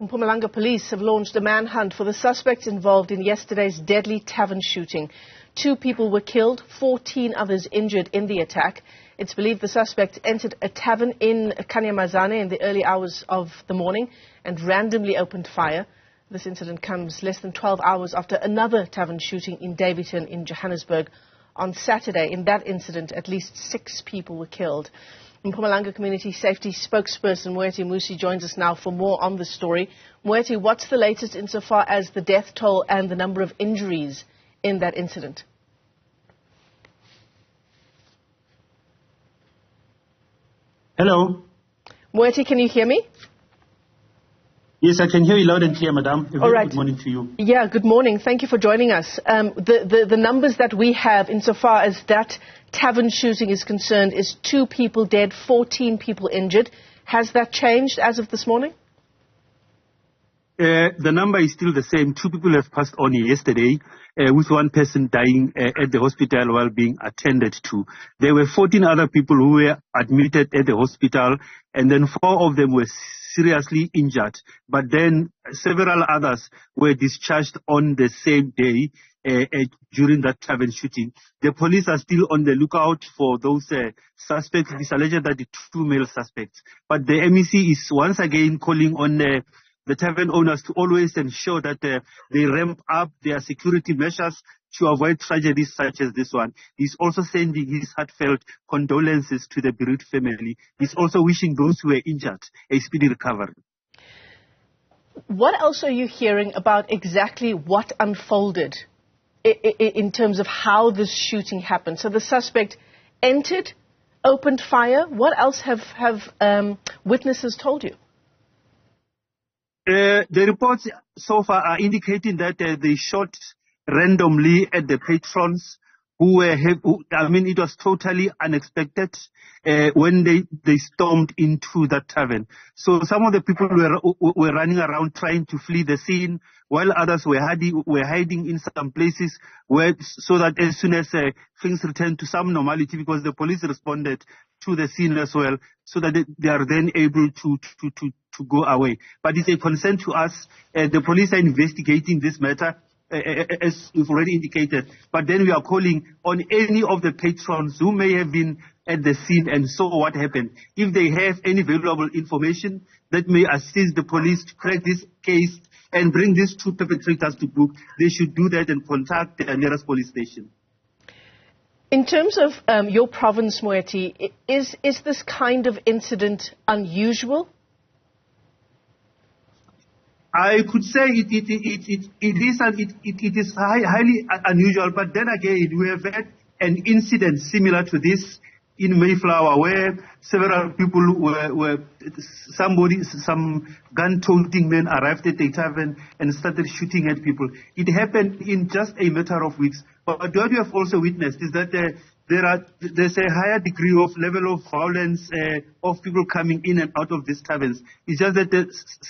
Mpumalanga police have launched a manhunt for the suspects involved in yesterday's deadly tavern shooting. 2 people were killed, 14 others injured in the attack. It's believed the suspect entered a tavern in Kanyamazane in the early hours of the morning and randomly opened fire. This incident comes less than 12 hours after another tavern shooting in Daveyton in Johannesburg on Saturday. In that incident, at least 6 people were killed. Mpumalanga Community Safety spokesperson Moeti Mmusi joins us now for more on the story. Moeti, what's the latest insofar as the death toll and the number of injuries in that incident? Hello. Moeti, can you hear me? Yes, I can hear you loud and clear, madam. All right. Good morning to you. Yeah, good morning. Thank you for joining us. The numbers that we have insofar as that tavern shooting is concerned is 2 people dead, 14 people injured. Has that changed as of this morning? The number is still the same. 2 people have passed on yesterday, with 1 person dying at the hospital while being attended to. There were 14 other people who were admitted at the hospital, and then 4 of them were seriously injured. But then several others were discharged on the same day during that tavern shooting. The police are still on the lookout for those suspects. It's alleged that the 2 male suspects. But the MEC is once again calling on the tavern owners to always ensure that they ramp up their security measures to avoid tragedies such as this one. He's also sending his heartfelt condolences to the bereaved family. He's also wishing those who were injured a speedy recovery. What else are you hearing about exactly what unfolded in terms of how this shooting happened? So the suspect entered, opened fire. What else have witnesses told you? The reports so far are indicating that they shot randomly at the patrons who were, it was totally unexpected when they stormed into that tavern. So some of the people were running around trying to flee the scene, while others were hiding in some places so that as soon as things returned to some normality, because the police responded to the scene as well, so that they are then able to go away. But it's a concern to us. The police are investigating this matter, as you've already indicated. But then we are calling on any of the patrons who may have been at the scene and saw what happened. If they have any valuable information that may assist the police to crack this case and bring these 2 perpetrators to book, they should do that and contact the nearest police station. In terms of your province, Moeti, is this kind of incident unusual? I could say it is highly unusual, but then again, we have had an incident similar to this in Mayflower, where several people some gun-toting men arrived at a tavern and started shooting at people. It happened in just a matter of weeks. But what we have also witnessed is that there's a higher degree of level of violence of people coming in and out of these taverns. It's just that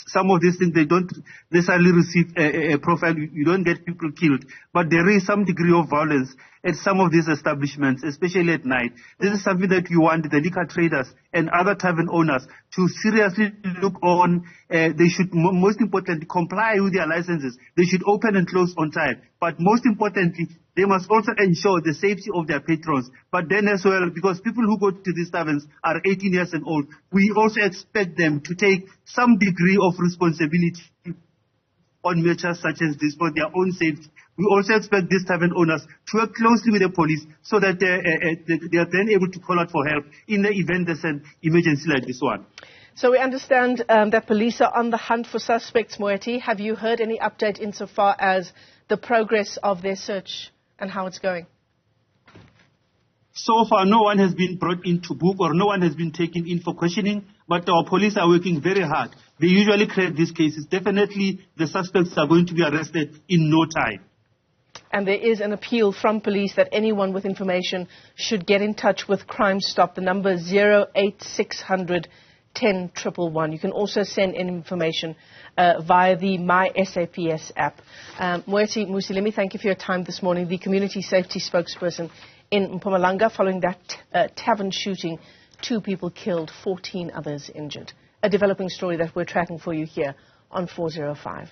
some of these things, they don't necessarily receive a profile. You don't get people killed. But there is some degree of violence at some of these establishments, especially at night. This is something that we want the liquor traders and other tavern owners to seriously look on. They should, most importantly, comply with their licenses. They should open and close on time. But most importantly, they must also ensure the safety of their patrons. But then as well, because people who go to these taverns are 18 years and old, we also expect them to take some degree of responsibility on measures such as this for their own safety. We also expect these tavern owners to work closely with the police so that they are then able to call out for help in the event there's an emergency like this one. So we understand that police are on the hunt for suspects, Moeti. Have you heard any update insofar as the progress of their search and how it's going? So far, no one has been brought into book or no one has been taken in for questioning, but our police are working very hard. They usually crack these cases. Definitely, the suspects are going to be arrested in no time. And there is an appeal from police that anyone with information should get in touch with Crime Stop. The number is 08600 10 111. You can also send in information via the My SAPS app. Moeti Mmusi, let me thank you for your time this morning. The Community Safety spokesperson in Mpumalanga, following that tavern shooting, 2 people killed, 14 others injured. A developing story that we're tracking for you here on 405.